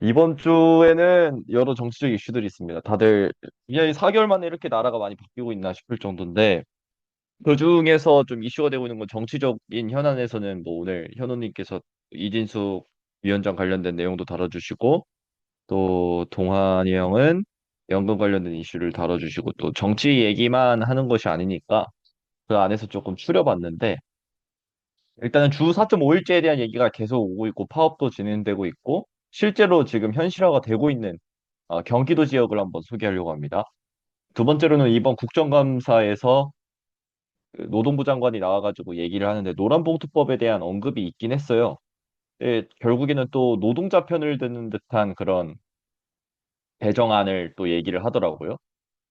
이번 주에는 여러 정치적 이슈들이 있습니다. 다들 그냥 4개월 만에 이렇게 나라가 많이 바뀌고 있나 싶을 정도인데, 그중에서 좀 이슈가 되고 있는 건 정치적인 현안에서는 뭐 오늘 현우님께서 이진숙 위원장 관련된 내용도 다뤄주시고, 또 동환이 형은 연금 관련된 이슈를 다뤄주시고, 또 정치 얘기만 하는 것이 아니니까 그 안에서 조금 추려봤는데, 일단은 주 4.5일제에 대한 얘기가 계속 오고 있고, 파업도 진행되고 있고, 실제로 지금 현실화가 되고 있는 경기도 지역을 한번 소개하려고 합니다. 두 번째로는 이번 국정감사에서 그 노동부 장관이 나와가지고 얘기를 하는데 노란봉투법에 대한 언급이 있긴 했어요. 결국에는 또 노동자 편을 드는 듯한 그런 개정안을 또 얘기를 하더라고요.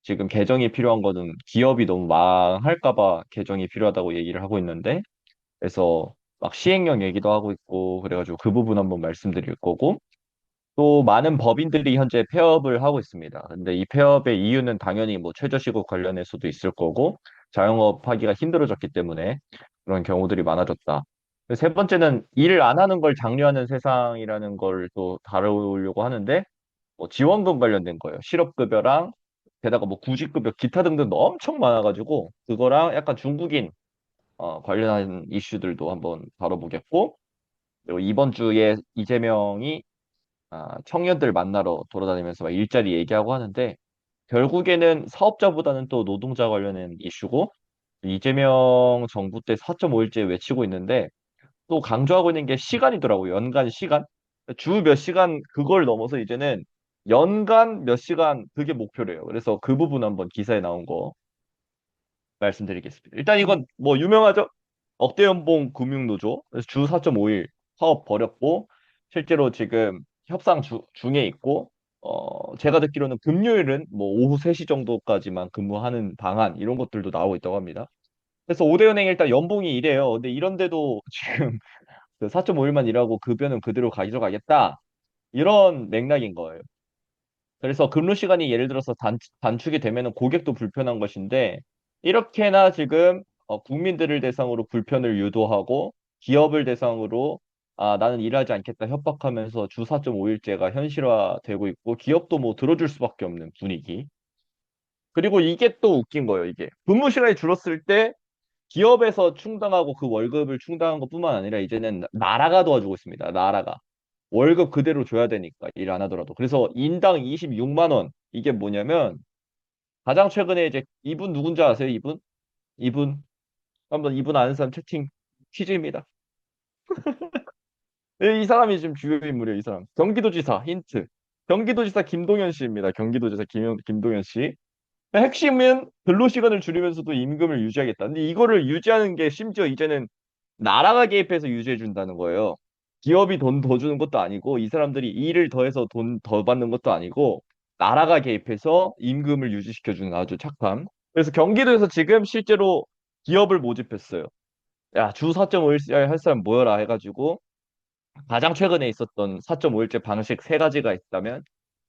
지금 개정이 필요한 거는 기업이 너무 망할까 봐 개정이 필요하다고 얘기를 하고 있는데, 그래서 막 시행령 얘기도 하고 있고 그래가지고 그 부분 한번 말씀드릴 거고, 또 많은 법인들이 현재 폐업을 하고 있습니다. 근데 이 폐업의 이유는 당연히 뭐 최저시급 관련해서도 있을 거고, 자영업 하기가 힘들어졌기 때문에 그런 경우들이 많아졌다. 세 번째는 일을 안 하는 걸 장려하는 세상이라는 걸 또 다루려고 하는데, 뭐 지원금 관련된 거예요. 실업급여랑 게다가 뭐 구직급여 기타 등등 엄청 많아가지고 그거랑 약간 중국인 관련한 이슈들도 한번 다뤄보겠고, 그리고 이번 주에 이재명이 청년들 만나러 돌아다니면서 막 일자리 얘기하고 하는데, 결국에는 사업자보다는 또 노동자 관련된 이슈고, 이재명 정부 때 4.5일제 외치고 있는데 또 강조하고 있는 게 시간이더라고요. 연간 시간. 주 몇 시간 그걸 넘어서 이제는 연간 몇 시간 그게 목표래요. 그래서 그 부분 한번 기사에 나온 거 말씀드리겠습니다. 일단 이건 뭐 유명하죠? 억대연봉 금융노조. 그래서 주 4.5일 파업 벌였고, 실제로 지금 협상 중에 있고, 제가 듣기로는 금요일은 뭐 오후 3시 정도까지만 근무하는 방안 이런 것들도 나오고 있다고 합니다. 그래서 오대은행이 일단 연봉이 이래요. 근데 이런데도 지금 그 4.5일만 일하고 급여는 그대로 가져가겠다. 이런 맥락인 거예요. 그래서 근로 시간이 예를 들어서 단축이 되면은 고객도 불편한 것인데, 이렇게나 지금 국민들을 대상으로 불편을 유도하고 기업을 대상으로 나는 일하지 않겠다 협박하면서 주 4.5일제가 현실화되고 있고, 기업도 뭐 들어줄 수밖에 없는 분위기. 그리고 이게 또 웃긴 거예요, 이게. 근무 시간이 줄었을 때 기업에서 충당하고 그 월급을 충당한 것뿐만 아니라 이제는 나라가 도와주고 있습니다. 나라가. 월급 그대로 줘야 되니까 일 안 하더라도. 그래서 인당 26만 원. 이게 뭐냐면 가장 최근에 이제 이분 누군지 아세요? 이분 한번 이분 아는 사람 채팅 퀴즈입니다. 이 사람이 지금 주요 인물이에요. 이 사람. 경기도지사 힌트. 경기도지사 김동연 씨입니다. 경기도지사 김동연 씨. 핵심은 근로시간을 줄이면서도 임금을 유지하겠다. 근데 이거를 유지하는 게 심지어 이제는 나라가 개입해서 유지해 준다는 거예요. 기업이 돈 더 주는 것도 아니고, 이 사람들이 일을 더해서 돈 더 받는 것도 아니고, 나라가 개입해서 임금을 유지시켜 주는 아주 착함. 그래서 경기도에서 지금 실제로 기업을 모집했어요. 야, 주 4.5일 할 사람 모여라 해가지고 가장 최근에 있었던 4.5일제 방식 세 가지가 있다면,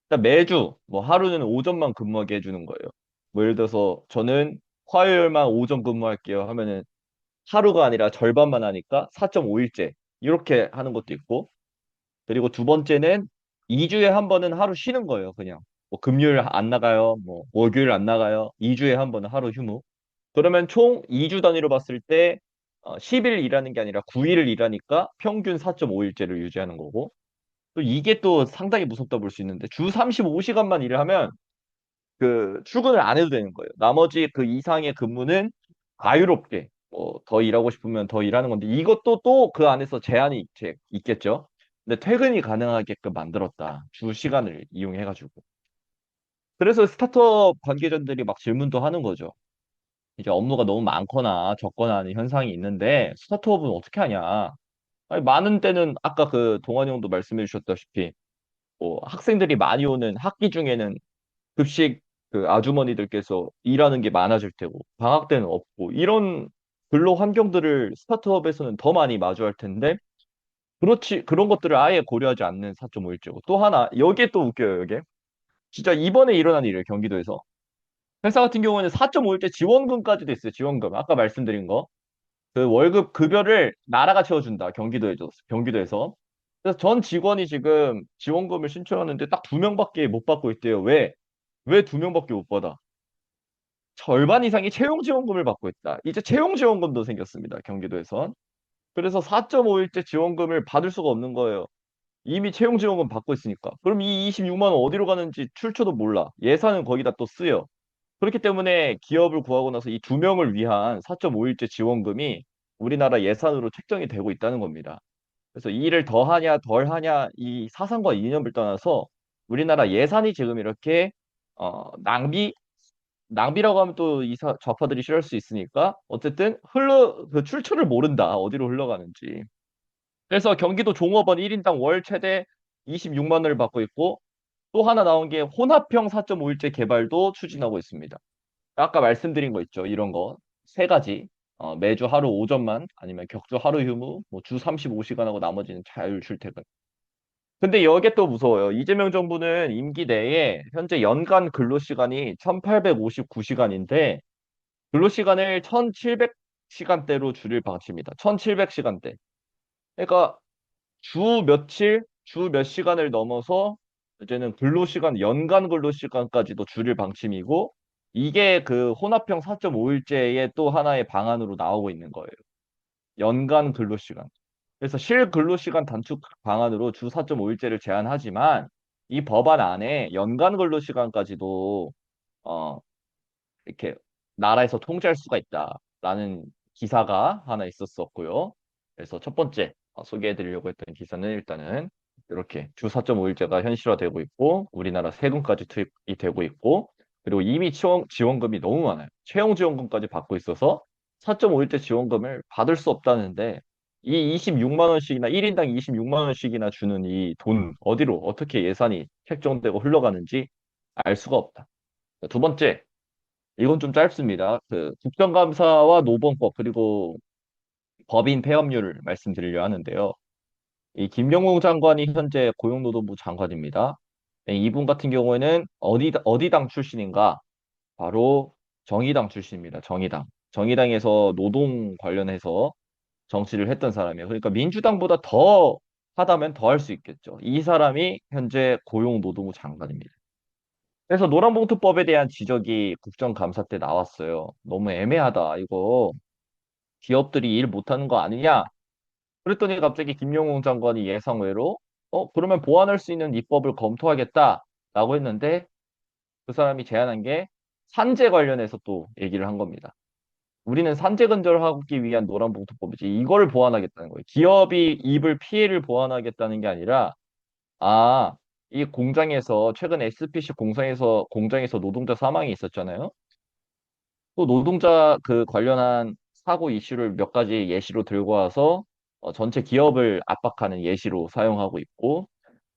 일단 매주 뭐 하루는 오전만 근무하게 해주는 거예요. 뭐 예를 들어서 저는 화요일만 오전 근무할게요 하면은 하루가 아니라 절반만 하니까 4.5일째 이렇게 하는 것도 있고, 그리고 두 번째는 2주에 한 번은 하루 쉬는 거예요. 그냥 뭐 금요일 안 나가요, 뭐 월요일 안 나가요, 2주에 한 번은 하루 휴무. 그러면 총 2주 단위로 봤을 때 10일 일하는 게 아니라 9일을 일하니까 평균 4.5일째를 유지하는 거고, 또 이게 또 상당히 무섭다 볼 수 있는데 주 35시간만 일을 하면 그 출근을 안 해도 되는 거예요. 나머지 그 이상의 근무는 자유롭게 뭐 더 일하고 싶으면 더 일하는 건데, 이것도 또 그 안에서 제한이 있겠죠. 근데 퇴근이 가능하게끔 만들었다. 주 시간을 이용해가지고. 그래서 스타트업 관계자들이 막 질문도 하는 거죠. 이제 업무가 너무 많거나 적거나 하는 현상이 있는데 스타트업은 어떻게 하냐. 아니, 많은 때는 아까 그 동환이 형도 말씀해 주셨다시피 뭐 학생들이 많이 오는 학기 중에는 급식 그 아주머니들께서 일하는 게 많아질 테고 방학 때는 없고, 이런 근로 환경들을 스타트업에서는 더 많이 마주할 텐데, 그렇지 그런 것들을 아예 고려하지 않는 4.5일제고, 또 하나 여기에 또 웃겨요. 이게 진짜 이번에 일어난 일이에요. 경기도에서 회사 같은 경우에는 4.5일제 지원금까지도 있어요. 지원금 아까 말씀드린 거, 그 월급 급여를 나라가 채워준다. 경기도에서. 그래서 전 직원이 지금 지원금을 신청하는데 딱 두 명밖에 못 받고 있대요. 왜? 왜 두 명밖에 못 받아? 절반 이상이 채용 지원금을 받고 있다. 이제 채용 지원금도 생겼습니다. 경기도에선. 그래서 4.5일제 지원금을 받을 수가 없는 거예요. 이미 채용 지원금 받고 있으니까. 그럼 이 26만 원 어디로 가는지 출처도 몰라. 예산은 거기다 또 쓰여. 그렇기 때문에 기업을 구하고 나서 이 두 명을 위한 4.5일제 지원금이 우리나라 예산으로 책정이 되고 있다는 겁니다. 그래서 이 일을 더 하냐 덜 하냐 이 사상과 이념을 떠나서 우리나라 예산이 지금 이렇게 낭비라고 하면 또 이 좌파들이 싫어할 수 있으니까 어쨌든 그 출처를 모른다. 어디로 흘러가는지. 그래서 경기도 종업원 1인당 월 최대 26만 원을 받고 있고 또 하나 나온 게 혼합형 4.5일제 개발도 추진하고 있습니다. 아까 말씀드린 거 있죠. 이런 거 세 가지. 매주 하루 오전만 아니면 격주 하루 휴무, 뭐 주 35시간 하고 나머지는 자율 출퇴근. 근데 여기에 또 무서워요. 이재명 정부는 임기 내에 현재 연간 근로시간이 1859시간인데 근로시간을 1700시간대로 줄일 방침이다. 1700시간대. 그러니까 주 며칠, 주 몇 시간을 넘어서 이제는 근로시간, 연간 근로시간까지도 줄일 방침이고 이게 그 혼합형 4.5일제의 또 하나의 방안으로 나오고 있는 거예요. 연간 근로시간. 그래서 실근로시간 단축 방안으로 주 4.5일제를 제한하지만 이 법안 안에 연간 근로시간까지도 어, 이렇게 나라에서 통제할 수가 있다라는 기사가 하나 있었었고요. 그래서 첫 번째 소개해 드리려고 했던 기사는 일단은 이렇게 주 4.5일제가 현실화되고 있고 우리나라 세금까지 투입이 되고 있고 그리고 이미 지원금이 너무 많아요. 채용 지원금까지 받고 있어서 4.5일제 지원금을 받을 수 없다는데 이 26만 원씩이나 1인당 26만 원씩이나 주는 이 돈 어디로 어떻게 예산이 책정되고 흘러가는지 알 수가 없다. 두 번째, 이건 좀 짧습니다. 그 국정감사와 노범법 그리고 법인 폐업률을 말씀드리려 하는데요. 이 김경호 장관이 현재 고용노동부 장관입니다. 네, 이분 같은 경우에는 어디 당 출신인가? 바로 정의당 출신입니다. 정의당. 정의당에서 노동 관련해서 정치를 했던 사람이에요. 그러니까 민주당보다 더 하다면 더 할 수 있겠죠. 이 사람이 현재 고용노동부 장관입니다. 그래서 노란봉투법에 대한 지적이 국정감사 때 나왔어요. 너무 애매하다. 이거 기업들이 일 못하는 거 아니냐? 그랬더니 갑자기 김용웅 장관이 예상외로 그러면 보완할 수 있는 입법을 검토하겠다라고 했는데 그 사람이 제안한 게 산재 관련해서 또 얘기를 한 겁니다. 우리는 산재 근절하기 위한 노란봉투법이지 이걸 보완하겠다는 거예요. 기업이 입을 피해를 보완하겠다는 게 아니라 아, 이 공장에서 최근 SPC 공장에서 노동자 사망이 있었잖아요. 또 노동자 그 관련한 사고 이슈를 몇 가지 예시로 들고 와서 전체 기업을 압박하는 예시로 사용하고 있고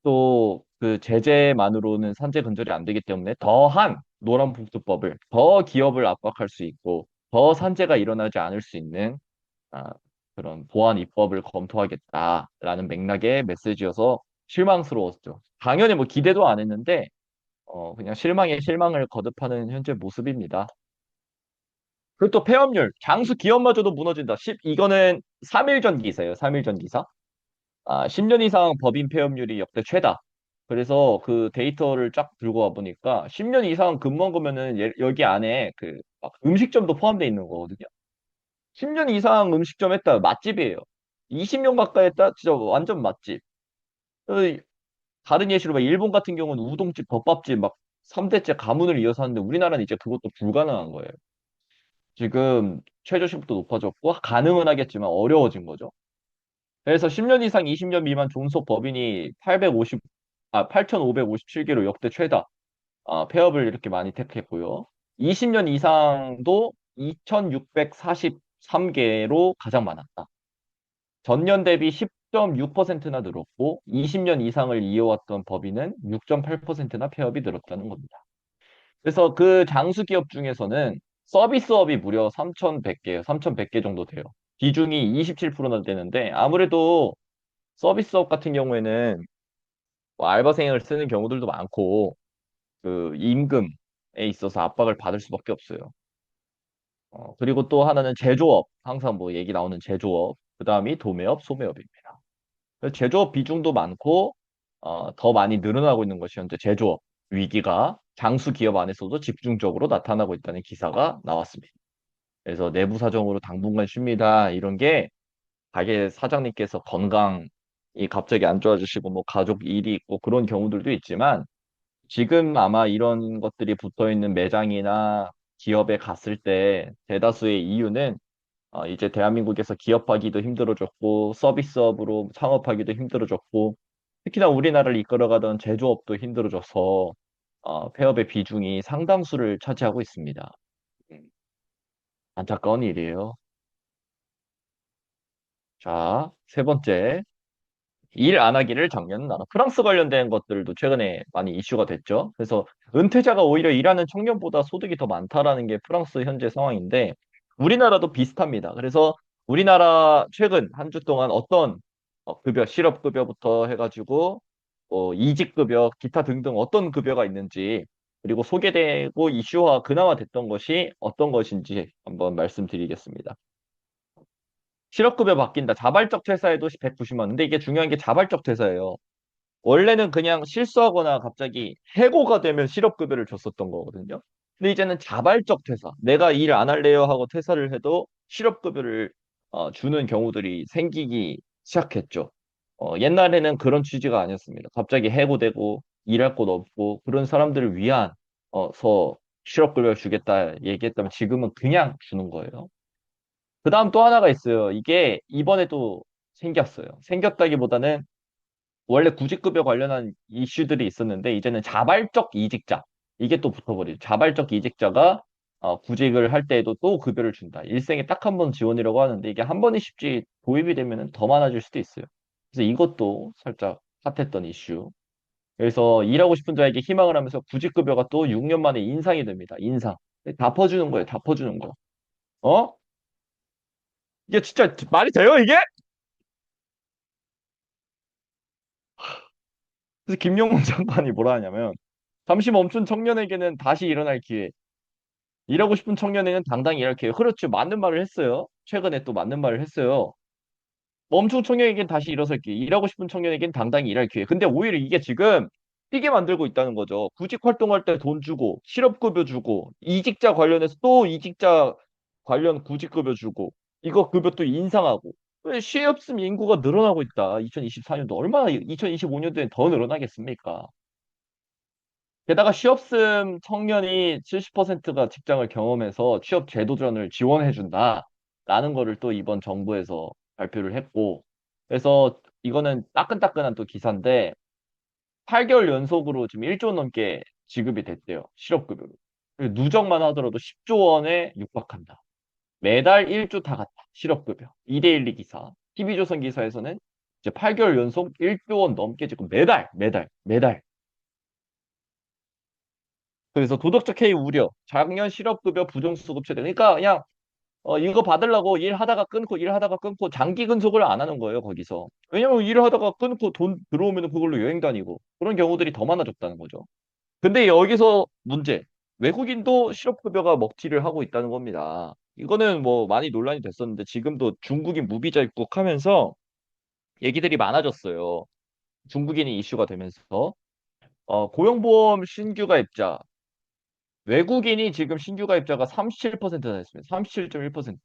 또 그 제재만으로는 산재 근절이 안 되기 때문에 더한 노란봉투법을 더 기업을 압박할 수 있고 더 산재가 일어나지 않을 수 있는 아, 그런 보안 입법을 검토하겠다라는 맥락의 메시지여서 실망스러웠죠. 당연히 뭐 기대도 안 했는데 그냥 실망에 실망을 거듭하는 현재 모습입니다. 그리고 또 폐업률, 장수 기업마저도 무너진다. 이거는 3일 전 기사예요. 3일 전 기사. 10년 이상 법인 폐업률이 역대 최다. 그래서 그 데이터를 쫙 들고 와 보니까 10년 이상 근무한 거면은 여기 안에 그막 음식점도 포함되어 있는 거거든요. 10년 이상 음식점 했다. 맛집이에요. 20년 가까이 했다. 진짜 완전 맛집. 어, 다른 예시로 막 일본 같은 경우는 우동집, 덮밥집 막 3대째 가문을 이어서 하는데 우리나라는 이제 그것도 불가능한 거예요. 지금 최저시급도 높아졌고 가능은 하겠지만 어려워진 거죠. 그래서 10년 이상 20년 미만 종속 법인이 8,557개로 역대 최다. 폐업을 이렇게 많이 택했고요. 20년 이상도 2,643개로 가장 많았다. 전년 대비 10.6%나 늘었고 20년 이상을 이어왔던 법인은 6.8%나 폐업이 늘었다는 겁니다. 그래서 그 장수 기업 중에서는 서비스업이 무려 3,100개예요. 3,100개 정도 돼요. 비중이 27%나 되는데 아무래도 서비스업 같은 경우에는 뭐 알바생을 쓰는 경우들도 많고 그 임금에 있어서 압박을 받을 수밖에 없어요. 그리고 또 하나는 제조업, 항상 뭐 얘기 나오는 제조업, 그 다음이 도매업, 소매업입니다. 그래서 제조업 비중도 많고 더 많이 늘어나고 있는 것이 현재 제조업 위기가 장수 기업 안에서도 집중적으로 나타나고 있다는 기사가 나왔습니다. 그래서 내부 사정으로 당분간 쉽니다. 이런 게 가게 사장님께서 건강이 갑자기 안 좋아지시고 뭐 가족 일이 있고 그런 경우들도 있지만 지금 아마 이런 것들이 붙어 있는 매장이나 기업에 갔을 때 대다수의 이유는 이제 대한민국에서 기업하기도 힘들어졌고 서비스업으로 창업하기도 힘들어졌고 특히나 우리나라를 이끌어가던 제조업도 힘들어져서 폐업의 비중이 상당수를 차지하고 있습니다. 음, 안타까운 일이에요. 자, 세 번째. 일 안 하기를 장려한다. 프랑스 관련된 것들도 최근에 많이 이슈가 됐죠. 그래서 은퇴자가 오히려 일하는 청년보다 소득이 더 많다라는 게 프랑스 현재 상황인데 우리나라도 비슷합니다. 그래서 우리나라 최근 한 주 동안 어떤 급여, 실업급여부터 해가지고 이직급여, 기타 등등 어떤 급여가 있는지 그리고 소개되고 이슈화 그나마 됐던 것이 어떤 것인지 한번 말씀드리겠습니다. 실업급여 바뀐다. 자발적 퇴사에도 190만 원. 근데 이게 중요한 게 자발적 퇴사예요. 원래는 그냥 실수하거나 갑자기 해고가 되면 실업급여를 줬었던 거거든요. 근데 이제는 자발적 퇴사. 내가 일 안 할래요 하고 퇴사를 해도 실업급여를 주는 경우들이 생기기 시작했죠. 옛날에는 그런 취지가 아니었습니다. 갑자기 해고되고 일할 곳 없고 그런 사람들을 위한 실업급여 주겠다 얘기했다면 지금은 그냥 주는 거예요. 그 다음 또 하나가 있어요. 이게 이번에도 생겼어요. 생겼다기보다는 원래 구직급여 관련한 이슈들이 있었는데 이제는 자발적 이직자 이게 또 붙어버리죠. 자발적 이직자가 구직을 할 때에도 또 급여를 준다. 일생에 딱 한 번 지원이라고 하는데 이게 한 번이 쉽지 도입이 되면 더 많아질 수도 있어요. 그래서 이것도 살짝 핫했던 이슈. 그래서 일하고 싶은 자에게 희망을 하면서 구직급여가 또 6년 만에 인상이 됩니다. 인상. 다 퍼주는 거예요. 다 퍼주는 거. 어? 이게 진짜 말이 돼요, 이게? 그래서 김용문 장관이 뭐라 하냐면 잠시 멈춘 청년에게는 다시 일어날 기회. 일하고 싶은 청년에게는 당당히 일할 기회. 그렇죠. 맞는 말을 했어요. 최근에 또 맞는 말을 했어요. 멈춘 청년에게는 다시 일어설 기회. 일하고 싶은 청년에게는 당당히 일할 기회. 근데 오히려 이게 지금 뛰게 만들고 있다는 거죠. 구직 활동할 때 돈 주고, 실업급여 주고, 이직자 관련해서 또 이직자 관련 구직급여 주고, 이거 급여 또 인상하고. 왜 취업습 인구가 늘어나고 있다. 2024년도 얼마나 2025년도에 더 늘어나겠습니까? 게다가 취업생 청년이 70%가 직장을 경험해서 취업 제도전을 지원해준다라는 거를 또 이번 정부에서 발표를 했고, 그래서 이거는 따끈따끈한 또 기사인데, 8개월 연속으로 지금 1조 넘게 지급이 됐대요. 실업급여로. 그리고 누적만 하더라도 10조 원에 육박한다. 매달 1조 다 갔다. 실업급여. 2대1리 기사. TV조선 기사에서는 이제 8개월 연속 1조 원 넘게 지금 매달. 그래서 도덕적 해이 우려, 작년 실업급여 부정수급 최대. 그러니까 그냥 이거 받으려고 일하다가 끊고 장기 근속을 안 하는 거예요, 거기서. 왜냐면 일을 하다가 끊고 돈 들어오면 그걸로 여행 다니고 그런 경우들이 더 많아졌다는 거죠. 근데 여기서 문제. 외국인도 실업급여가 먹튀를 하고 있다는 겁니다. 이거는 뭐 많이 논란이 됐었는데 지금도 중국인 무비자 입국하면서 얘기들이 많아졌어요. 중국인이 이슈가 되면서 고용보험 신규 가입자 외국인이 지금 신규 가입자가 37%나 됐습니다. 37.1%.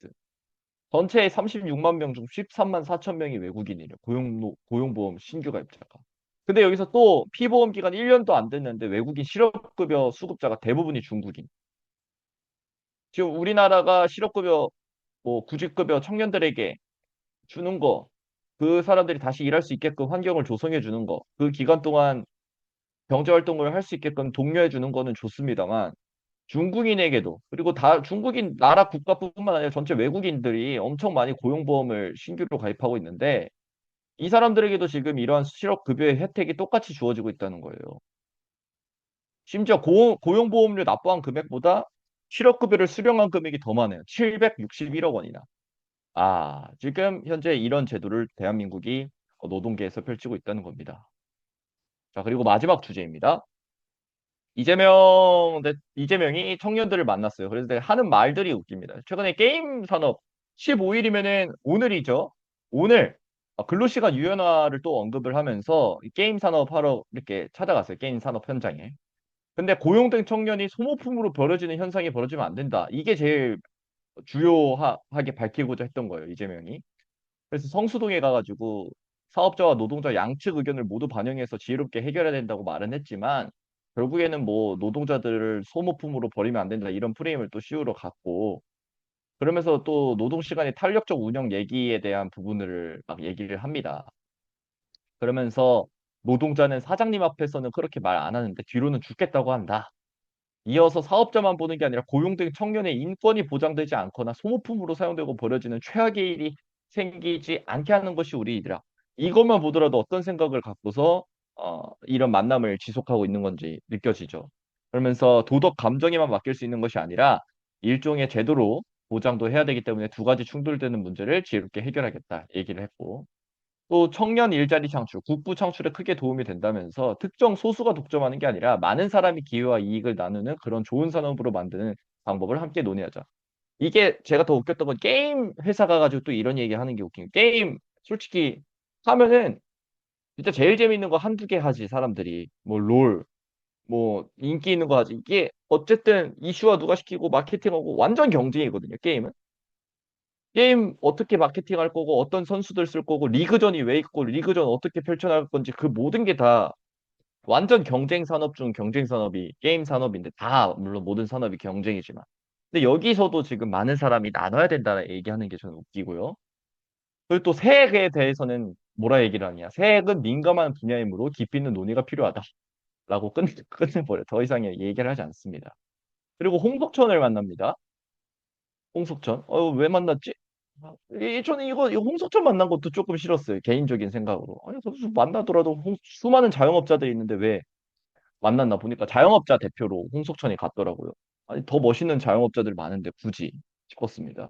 전체의 36만 명 중 13만 4천 명이 외국인이래요. 고용보험 신규 가입자가. 근데 여기서 또 피보험 기간 1년도 안 됐는데 외국인 실업급여 수급자가 대부분이 중국인. 지금 우리나라가 실업급여, 뭐 구직급여 청년들에게 주는 거, 그 사람들이 다시 일할 수 있게끔 환경을 조성해 주는 거, 그 기간 동안 경제활동을 할 수 있게끔 독려해 주는 거는 좋습니다만 중국인에게도 그리고 다 중국인 나라 국가뿐만 아니라 전체 외국인들이 엄청 많이 고용보험을 신규로 가입하고 있는데 이 사람들에게도 지금 이러한 실업급여의 혜택이 똑같이 주어지고 있다는 거예요. 심지어 고용보험료 납부한 금액보다 실업급여를 수령한 금액이 더 많아요. 761억 원이나. 지금 현재 이런 제도를 대한민국이 노동계에서 펼치고 있다는 겁니다. 자, 그리고 마지막 주제입니다. 이재명이 청년들을 만났어요. 그래서 내가 하는 말들이 웃깁니다. 최근에 게임 산업 15일이면은 오늘이죠. 오늘 근로시간 유연화를 또 언급을 하면서 이 게임 산업 하러 이렇게 찾아갔어요. 게임 산업 현장에. 근데 고용된 청년이 소모품으로 벌어지는 현상이 벌어지면 안 된다. 이게 제일 주요하게 밝히고자 했던 거예요, 이재명이. 그래서 성수동에 가가지고 사업자와 노동자 양측 의견을 모두 반영해서 지혜롭게 해결해야 된다고 말은 했지만 결국에는 뭐 노동자들을 소모품으로 버리면 안 된다 이런 프레임을 또 씌우러 갔고 그러면서 또 노동시간의 탄력적 운영 얘기에 대한 부분을 막 얘기를 합니다. 그러면서 노동자는 사장님 앞에서는 그렇게 말 안 하는데 뒤로는 죽겠다고 한다. 이어서 사업자만 보는 게 아니라 고용된 청년의 인권이 보장되지 않거나 소모품으로 사용되고 벌어지는 최악의 일이 생기지 않게 하는 것이 우리 일이라. 이것만 보더라도 어떤 생각을 갖고서 이런 만남을 지속하고 있는 건지 느껴지죠. 그러면서 도덕 감정에만 맡길 수 있는 것이 아니라 일종의 제도로 보장도 해야 되기 때문에 두 가지 충돌되는 문제를 지혜롭게 해결하겠다 얘기를 했고 또 청년 일자리 창출, 국부 창출에 크게 도움이 된다면서 특정 소수가 독점하는 게 아니라 많은 사람이 기회와 이익을 나누는 그런 좋은 산업으로 만드는 방법을 함께 논의하자. 이게 제가 더 웃겼던 건 게임 회사 가가지고 또 이런 얘기 하는 게 웃긴 게 게임 솔직히 하면은 진짜 제일 재밌는 거 한두 개 하지 사람들이 뭐 롤, 뭐 인기 있는 거 하지 이게 어쨌든 이슈화 누가 시키고 마케팅하고 완전 경쟁이거든요 게임은. 게임 어떻게 마케팅할 거고 어떤 선수들 쓸 거고 리그전이 왜 있고 리그전 어떻게 펼쳐나갈 건지 그 모든 게 다 완전 경쟁 산업 중 경쟁 산업이 게임 산업인데 다 물론 모든 산업이 경쟁이지만 근데 여기서도 지금 많은 사람이 나눠야 된다는 얘기하는 게 저는 웃기고요. 그리고 또 세액에 대해서는 뭐라 얘기를 하냐. 세액은 민감한 분야이므로 깊이 있는 논의가 필요하다라고 끝내버려. 더 이상 얘기를 하지 않습니다. 그리고 홍석천을 만납니다. 홍석천. 왜 만났지? 저는 이거 홍석천 만난 것도 조금 싫었어요. 개인적인 생각으로. 아니, 거기서 만나더라도 수많은 자영업자들이 있는데 왜 만났나 보니까 자영업자 대표로 홍석천이 갔더라고요. 아니, 더 멋있는 자영업자들 많은데 굳이 싶었습니다.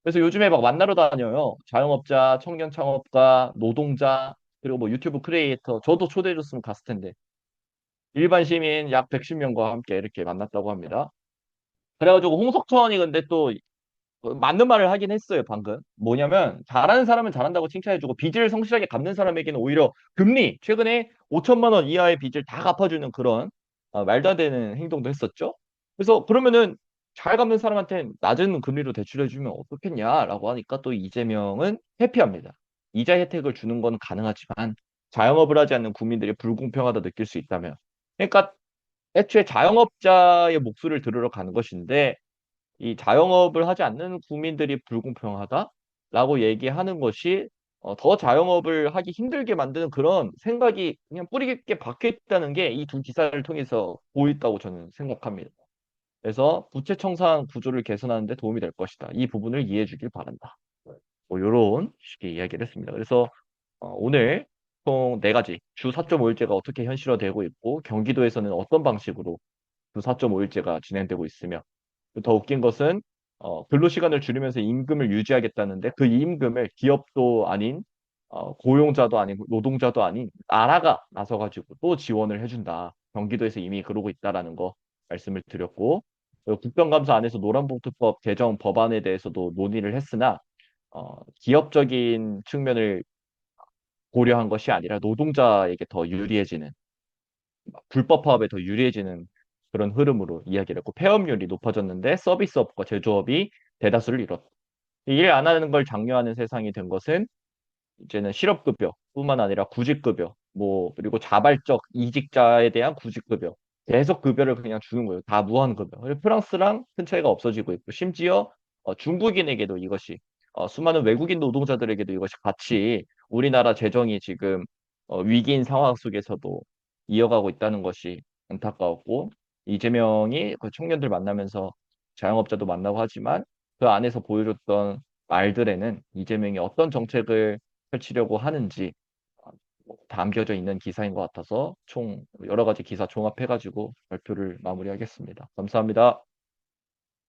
그래서 요즘에 막 만나러 다녀요. 자영업자, 청년 창업가, 노동자, 그리고 뭐 유튜브 크리에이터. 저도 초대해줬으면 갔을 텐데. 일반 시민 약 110명과 함께 이렇게 만났다고 합니다. 그래가지고 홍석천이 근데 또 맞는 말을 하긴 했어요, 방금. 뭐냐면, 잘하는 사람은 잘한다고 칭찬해주고, 빚을 성실하게 갚는 사람에게는 오히려 금리, 최근에 5천만 원 이하의 빚을 다 갚아주는 그런, 말도 안 되는 행동도 했었죠. 그래서 그러면은, 잘 갚는 사람한테 낮은 금리로 대출해주면 어떻겠냐라고 하니까 또 이재명은 회피합니다. 이자 혜택을 주는 건 가능하지만, 자영업을 하지 않는 국민들이 불공평하다 느낄 수 있다면. 그러니까, 애초에 자영업자의 목소리를 들으러 가는 것인데, 이 자영업을 하지 않는 국민들이 불공평하다라고 얘기하는 것이 더 자영업을 하기 힘들게 만드는 그런 생각이 그냥 뿌리 깊게 박혀 있다는 게 이 두 기사를 통해서 보였다고 저는 생각합니다. 그래서 부채청산 구조를 개선하는 데 도움이 될 것이다. 이 부분을 이해해 주길 바란다. 뭐 이런 식의 이야기를 했습니다. 그래서 오늘 총 네 가지 주 4.5일제가 어떻게 현실화되고 있고 경기도에서는 어떤 방식으로 주 4.5일제가 진행되고 있으며 더 웃긴 것은 근로시간을 줄이면서 임금을 유지하겠다는데 그 임금을 기업도 아닌 고용자도 아닌 노동자도 아닌 나라가 나서가지고 또 지원을 해준다. 경기도에서 이미 그러고 있다라는 거 말씀을 드렸고 국정감사 안에서 노란봉투법 개정 법안에 대해서도 논의를 했으나 기업적인 측면을 고려한 것이 아니라 노동자에게 더 유리해지는 불법 파업에 더 유리해지는 그런 흐름으로 이야기를 했고 폐업률이 높아졌는데 서비스업과 제조업이 대다수를 이뤘다. 일 안 하는 걸 장려하는 세상이 된 것은 이제는 실업급여뿐만 아니라 구직급여, 뭐 그리고 자발적 이직자에 대한 구직급여, 계속 급여를 그냥 주는 거예요. 다 무한급여. 그리고 프랑스랑 큰 차이가 없어지고 있고 심지어 중국인에게도 이것이 수많은 외국인 노동자들에게도 이것이 같이 우리나라 재정이 지금 위기인 상황 속에서도 이어가고 있다는 것이 안타까웠고 이재명이 그 청년들 만나면서 자영업자도 만나고 하지만 그 안에서 보여줬던 말들에는 이재명이 어떤 정책을 펼치려고 하는지 담겨져 있는 기사인 것 같아서 총 여러 가지 기사 종합해가지고 발표를 마무리하겠습니다. 감사합니다.